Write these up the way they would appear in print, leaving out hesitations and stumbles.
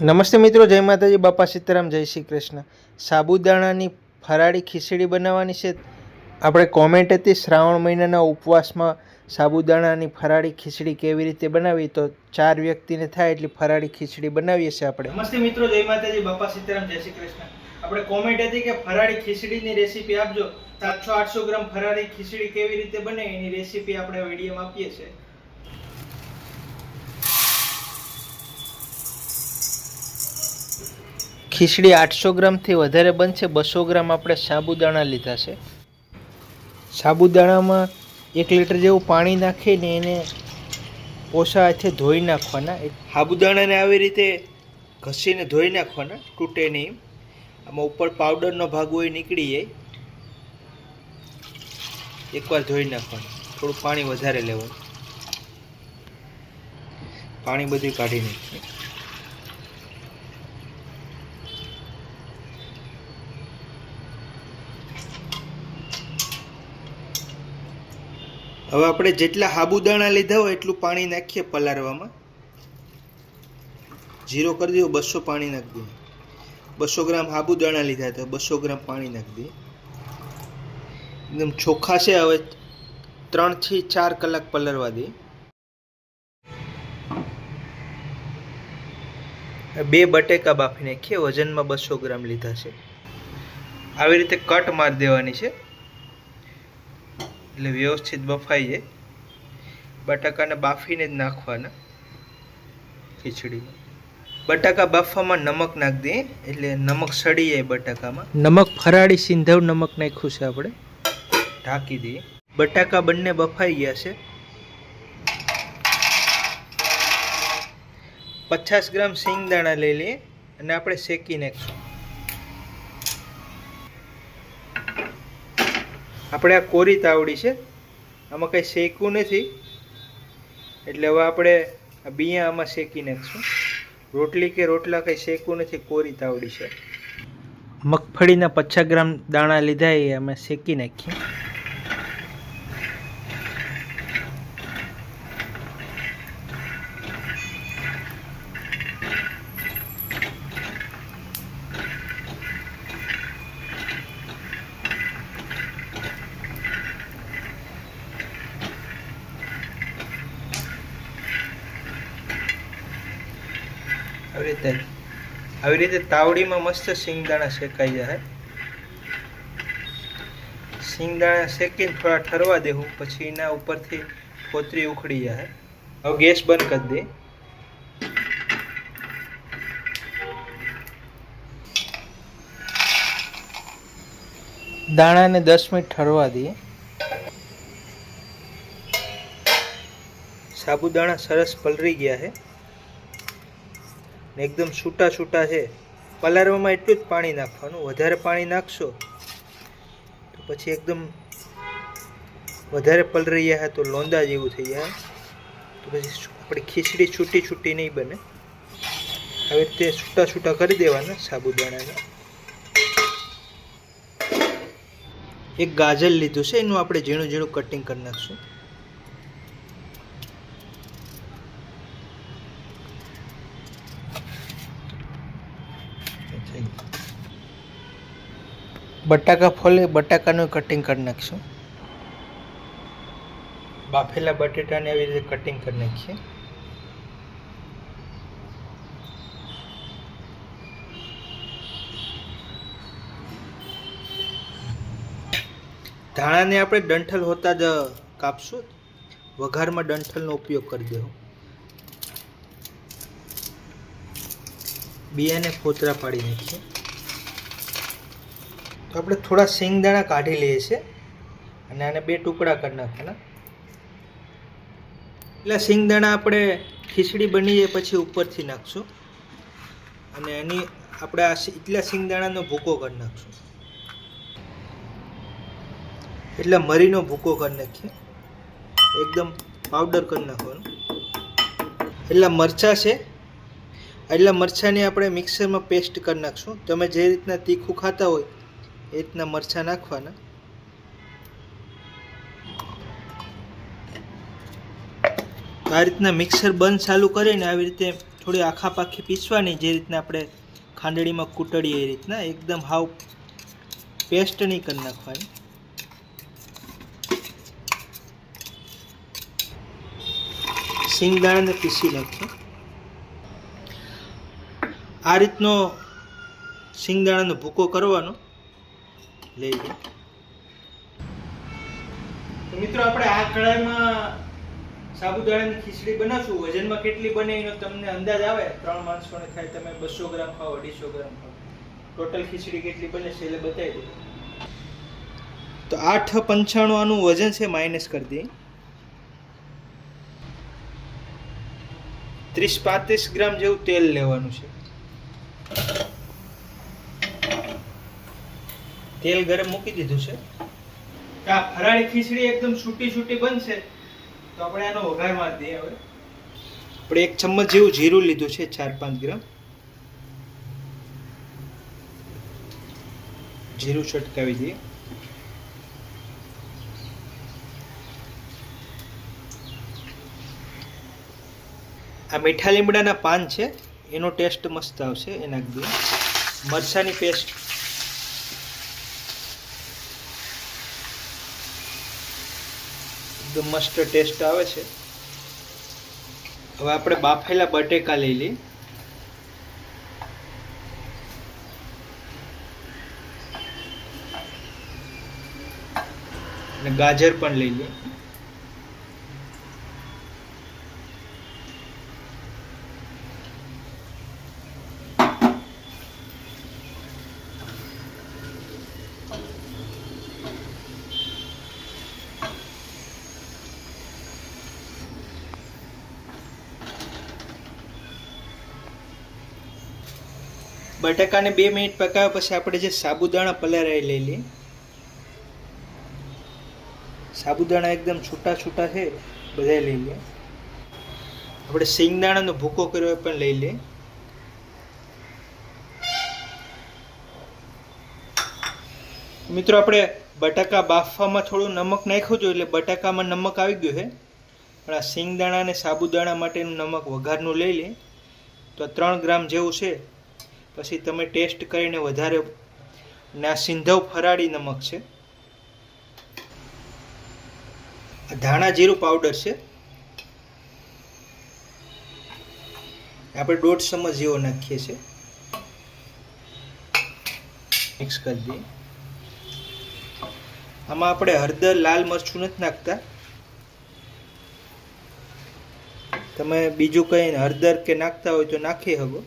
નમસ્તે મિત્રો, જય માતાજી, બાપા સીતારામ, જય શ્રી કૃષ્ણ। સાબુદાણાની ફરાળી ખીચડી બનાવવાની છે। આપણે કોમેન્ટ હતી શ્રાવણ મહિનાના ઉપવાસમાં સાબુદાણાની ફરાળી ખીચડી કેવી રીતે બનાવી, તો 4 વ્યક્તિને થાય એટલી ફરાળી ખીચડી બનાવીએ છીએ આપણે। નમસ્તે મિત્રો, જય માતાજી, બાપા સીતારામ, જય શ્રી કૃષ્ણ। આપણે કોમેન્ટ હતી કે ફરાળી ખીચડીની રેસીપી આપજો। 700-800 ગ્રામ ફરાળી ખીચડી કેવી રીતે બને એની રેસીપી આપણે વિડીયોમાં આપીએ છીએ। ખીચડી 800 ગ્રામથી વધારે બનશે। 200 ગ્રામ આપણે સાબુદાણા લીધા છે। સાબુદાણામાં 1 લીટર જેવું પાણી નાખીને એને ઓછા હાથે ધોઈ નાખવાના। સાબુદાણાને આવી રીતે ઘસીને ધોઈ નાખવાના, તૂટે નહીં। આમાં ઉપર પાવડરનો ભાગ હોય નીકળી જાય। એકવાર ધોઈ નાખવાનું, થોડું પાણી વધારે લેવાનું, પાણી બધું કાઢી નાખીએ। હવે આપણે જેટલા સાબુદાણા લીધા હોય એટલું પાણી નાખીએ પલાળવામાં। 0 કરી દો, 200 પાણી નાખી દઈએ। 200 ગ્રામ સાબુદાણા લીધા તો 200 ગ્રામ પાણી નાખી દઈએ। એકદમ ચોખ્ખા છે। હવે 3 થી 4 કલાક પલાળવા દઈએ। 2 બટેકા બાફી નાખીએ। વજનમાં 200 ગ્રામ લીધા છે। આવી રીતે કટ મારી દેવાની છે એટલે વ્યવસ્થિત બફાઈ જાય। બટાકાને બાફીને જ નાખવાના ખીચડીમાં। બટાકા બાફવામાં નમક નાખી દઈએ એટલે નમક સડી જાય બટાકામાં। નમક ફરાળી સિંધવ નમક નાખ્યું છે આપણે, ઢાંકી દઈએ। બટાકા બંને બફાઈ ગયા છે। 50 ગ્રામ સિંગદાણા લઈ લઈએ અને આપણે શેકી નાખીશું। આપણે આ કોરી તાવડી છે, આમાં કંઈ શેકવું નથી એટલે હવે આપણે આ બિયા આમાં શેકી નાખીશું। રોટલી કે રોટલા કંઈ શેકવું નથી, કોરી તાવડી છે। મગફળીના 50 ગ્રામ દાણા લીધા એ અમે શેકી નાખીએ। આવી રીતે તાવડીમાં મસ્ત સિંગદાણા શેકાઈ જાય। સિંગદાણા શેકીને થોડા ઠરવા દેવું, પછી એના ઉપરથી કોતરી ઉખડી જાય। હવે ગેસ બંધ કરી દે। દાણાને 10 મિનિટ ઠરવા દઈએ। સાબુદાણા સરસ પલળી ગયા છે, એકદમ છૂટા છૂટા છે। પલાળવામાં એટલું જ પાણી નાખવાનું, વધારે પાણી નાખશો તો પછી એકદમ વધારે પલળી જાય તો લોંદા જેવું થઈ જાય, તો પછી આપણી ખીચડી છૂટી છૂટી નહીં બને। આવી રીતે છૂટા છૂટા કરી દેવાના સાબુદાણાને। એક ગાજર લીધું છે, એનું આપણે ઝીણું ઝીણું કટિંગ કરી નાખશું। બટાકા ફોલે બટાકાનું કટિંગ કરી નાખીશું। બાફેલા બટેટાને આવી રીતે કટિંગ કરી નાખીએ। ધાણાને આપણે ડંઠલ હોતા જ કાપશું, વઘારમાં ડંઠલનો ઉપયોગ કરી દેવો। બિયાને ફોતરા પાડી નાખીએ। તો આપણે થોડા સિંગદાણા કાઢી લઈએ છીએ અને આને 2 ટુકડા કરી નાખવાના। એટલે સિંગદાણા આપણે ખીચડી બની જાય પછી ઉપરથી નાખશું અને એની આપણે આ એટલા સિંગદાણાનો ભૂકો કરી નાખશું। એટલે મરીનો ભૂકો કરી નાખીએ, એકદમ પાવડર કરી નાખવાનું। એટલા મરચાં છે, એટલા મરચાંની આપણે મિક્સરમાં પેસ્ટ કરી નાખશું। તમે જે રીતના તીખું ખાતા હોય એ રીતના મરચાં નાખવાના। આ રીતના મિક્સર બંધ ચાલુ કરીને આવી રીતે થોડી આખા પાખી પીસવાની, જે રીતના આપણે ખાંડણીમાં કૂટડીએ એ રીતના, એકદમ હાવ પેસ્ટ નહીં કરી નાખવાની. સિંગદાણાને પીસી નાખીએ. આ રીતનો સિંગદાણાનો ભૂકો કરવાનો લઈ લે. તો મિત્રો આપણે આ કઢાઈમાં સાબુદાણાની ખીચડી બનાવશું. વજનમાં કેટલી બને એનો તમને અંદાજ આવે. 3 માણસોને થાય, તમે 200 ગ્રામ ખાઓ, 250 ગ્રામ ખાઓ, ટોટલ ખીચડી કેટલી બને છે એટલે બતાવી દઉં. તો 895 આનું વજન છે, માઇનસ કરી દઈએ. 30-35 ગ્રામ જેવું તેલ લેવાનું છે. તેલ ગરમ મૂકી દીધું છે. આ ફરાળી ખીચડી એકદમ છૂટી છૂટી બનશે તો આપણે આનો વઘાર મારી દઈએ. હવે આપણે 1 ચમચ જેવું જીરું લીધું છે, 4-5 ગ્રામ જીરું છટકાવી દઈએ. આ મીઠા લીમડાના પાન છે, એનો ટેસ્ટ મસ્ત આવશે, એ નાખી દઈએ. મરચાંની પેસ્ટ, એકદમ મસ્ત ટેસ્ટ આવે છે. હવે આપણે બાફેલા બટેકા લઈ લઈએ. અને ગાજર પણ લઈ લઈએ. બટાકાને 2 મિનિટ પકાવ્યા પછી આપણે જે સાબુદાણા પલાળાઈ લઈ લઈએ. સાબુદાણા એકદમ છૂટા છૂટા છે, બધા લઈ લઈએ. આપણે સિંગદાણાનો ભૂકો કર્યો પણ લઈ લઈએ. મિત્રો આપણે બટાકા બાફવામાં થોડું નમક નાખ્યું હતું, એટલે બટાકામાં નમક આવી ગયું છે. પણ આ સિંગદાણા અને સાબુદાણા માટેનું નમક વઘારનું લઈ લઈએ. તો 3 ગ્રામ જેવું છે. પછી તમે ટેસ્ટ કરીને વધારે. અને આ સિંધવ ફરાળી નમક છે. ધાણા જીરું પાવડર છે, આપણે 1.5 ચમચ જેવો નાખીએ છીએ. મિક્સ કરી દઈએ. આમાં આપણે હળદર, લાલ મરચું નથી નાખતા. તમે બીજું કંઈ હળદર કે નાખતા હોય તો નાખી શકો.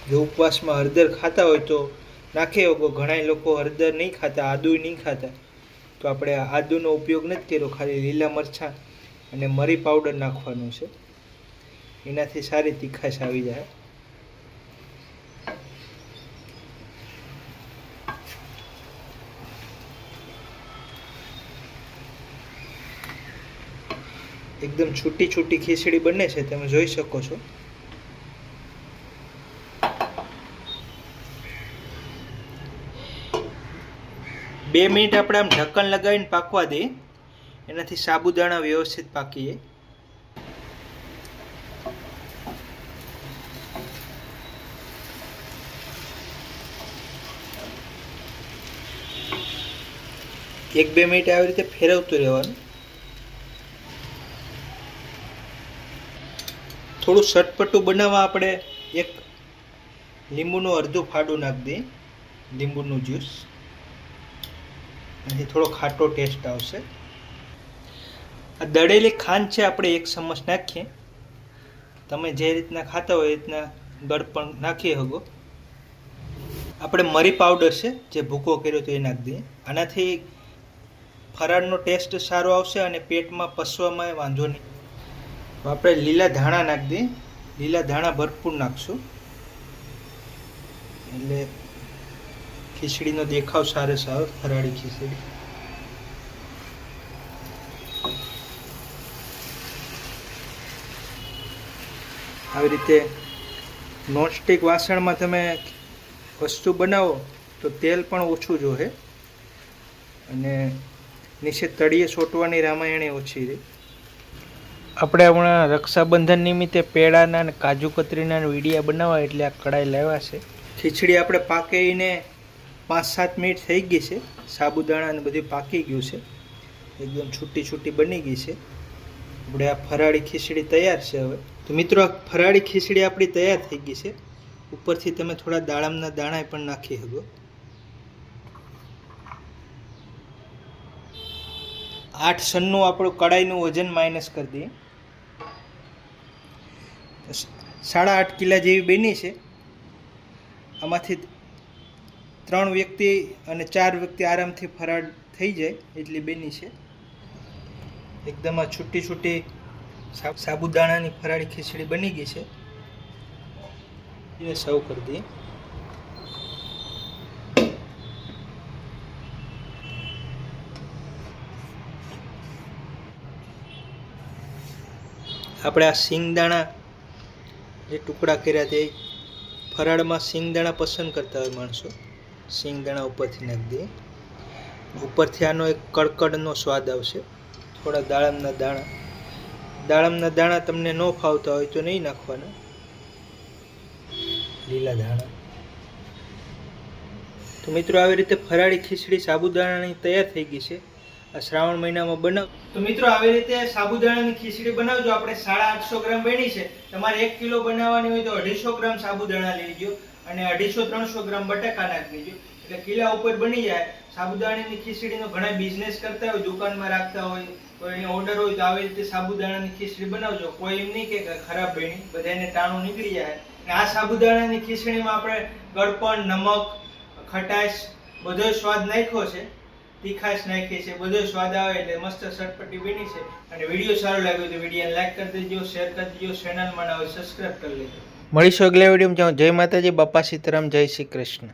જો ઉપવાસમાં હળદર ખાતા હોય તો નાખી શકો. ઘણા લોકો હળદર નહીં ખાતા, આદુ નહીં ખાતા, તો આપણે આદુનો ઉપયોગ નથી કર્યો. ખાલી લીલા મરચાં અને મરી પાવડર નાખવાનું છે, એનાથી સારી તીખાશ આવી જાય. એકદમ છૂટી છૂટી ખીચડી બને છે, તમે જોઈ શકો છો. બે મિનિટ આપણે આમ ઢક્કન લગાવીને પાકવા દઈએ, એનાથી સાબુદાણા વ્યવસ્થિત પાકી જાય. એક બે મિનિટ આવી રીતે ફેરવતું રહેવાનું. થોડું ચટપટું બનાવવા આપણે એક લીંબુનું અડધું ફાડું નાખી દઈએ, લીંબુનું જ્યુસ. એનાથી થોડો ખાટો ટેસ્ટ આવશે. આ દળેલી ખાંડ છે, આપણે 1 ચમચ નાખીએ. તમે જે રીતના ખાતા હોય એ રીતના ગળ પણ નાખી શકો. આપણે મરી પાવડર છે, જે ભૂકો કર્યો તો એ નાખી દઈએ. આનાથી ફરાળનો ટેસ્ટ સારો આવશે અને પેટમાં પચવામાં વાંધો નહીં. આપણે લીલા ધાણા નાખી દઈએ. લીલા ધાણા ભરપૂર નાખશું, એટલે ખીચડીનો દેખાવ સરસ આવે. ફરાળી ખીચડી આવી રીતે નોનસ્ટિક વાસણમાં તમે વસ્તુ બનાવો તો તેલ પણ ઓછું જોહે અને નીચે તળિયે છોટવાની રામાયણે ઓછી રહે. આપણે હમણાં રક્ષાબંધન નિમિત્તે પેડાના અને કાજુ કતરીના વિડીયા બનાવવા એટલે આ કઢાઈ લાવ્યા છે. ખીચડી આપણે પાકીને 5-7 મિનિટ થઈ ગઈ છે. સાબુદાણા ને બધું પાકી ગયું છે, એકદમ છૂટી છૂટી બની ગઈ છે. આપણે આ ફરાળી ખીચડી તૈયાર છે. હવે તો મિત્રો, આ ફરાળી ખીચડી આપણી તૈયાર થઈ ગઈ છે. ઉપરથી તમે થોડા દાડમના દાણા પણ નાખી શકો. 8 સનનું આપણું કઢાઈનું વજન માઇનસ કરી દઈએ. 8.5 કિલા જેવી બની છે. આમાંથી 3 વ્યક્તિ અને 4 વ્યક્તિ આરામથી ફરાળ થઈ જાય એટલી બની છે. એકદમ આ છૂટી છૂટી સાબુદાણાની ફરાળી ખીચડી બની ગઈ છે. એ સર્વ કરી દઈએ. આપણે આ સિંગદાણા જે ટુકડા કર્યા તે ફરાળમાં સિંગદાણા પસંદ કરતા હોય માણસો, સિંગદાણા ઉપરથી નાખી દઈએ. ઉપરથી આનો એક કડકડનો સ્વાદ આવશે. થોડા દાડમના દાણા તમને ન ફાવતા હોય તો નહીં નાખવાના, લીલા દાણા. તો મિત્રો, આવી રીતે ફરાળી ખીચડી સાબુદાણાની તૈયાર થઈ ગઈ છે. આ શ્રાવણ મહિનામાં બનાવ. તો મિત્રો, આવી રીતે સાબુદાણાની ખીચડી બનાવજો. આપણે 850 ગ્રામ બની છે. તમારે 1 કિલો બનાવવાની હોય તો 250 ગ્રામ સાબુદાણા લેજો અને 250-300 ગ્રામ બટાકા નાખી દેજો, એટલે કિલા ઉપર બની જાય. સાબુદાણાની ખીચડીનો ઘણા બિઝનેસ કરતા હોય, દુકાનમાં રાખતા હોય, કોઈને ઓર્ડર હોય તો આવી રીતે સાબુદાણાની ખીચડી બનાવજો. કોઈ એમ નહીં કે ખરાબ બની, બધાને ટાણું નીકળી જાય. અને આ સાબુદાણાની ખીચડીમાં આપણે ગળપણ, નમક, ખટાશ બધો સ્વાદ નાખ્યો છે, તીખાશ નાખી છે, બધો સ્વાદ આવે એટલે મસ્ત ચટપટી બની છે. અને વિડીયો સારો લાગ્યો તો વિડીયોને લાઈક કરી દેજો, શેર કરી દેજો, ચેનલમાં નવા સબસ્ક્રાઇબ કરી લેજો. મળીશું અગલા વિડીયોમાં. જય માતાજી, બાપા સીતારામ, જય શ્રી કૃષ્ણ.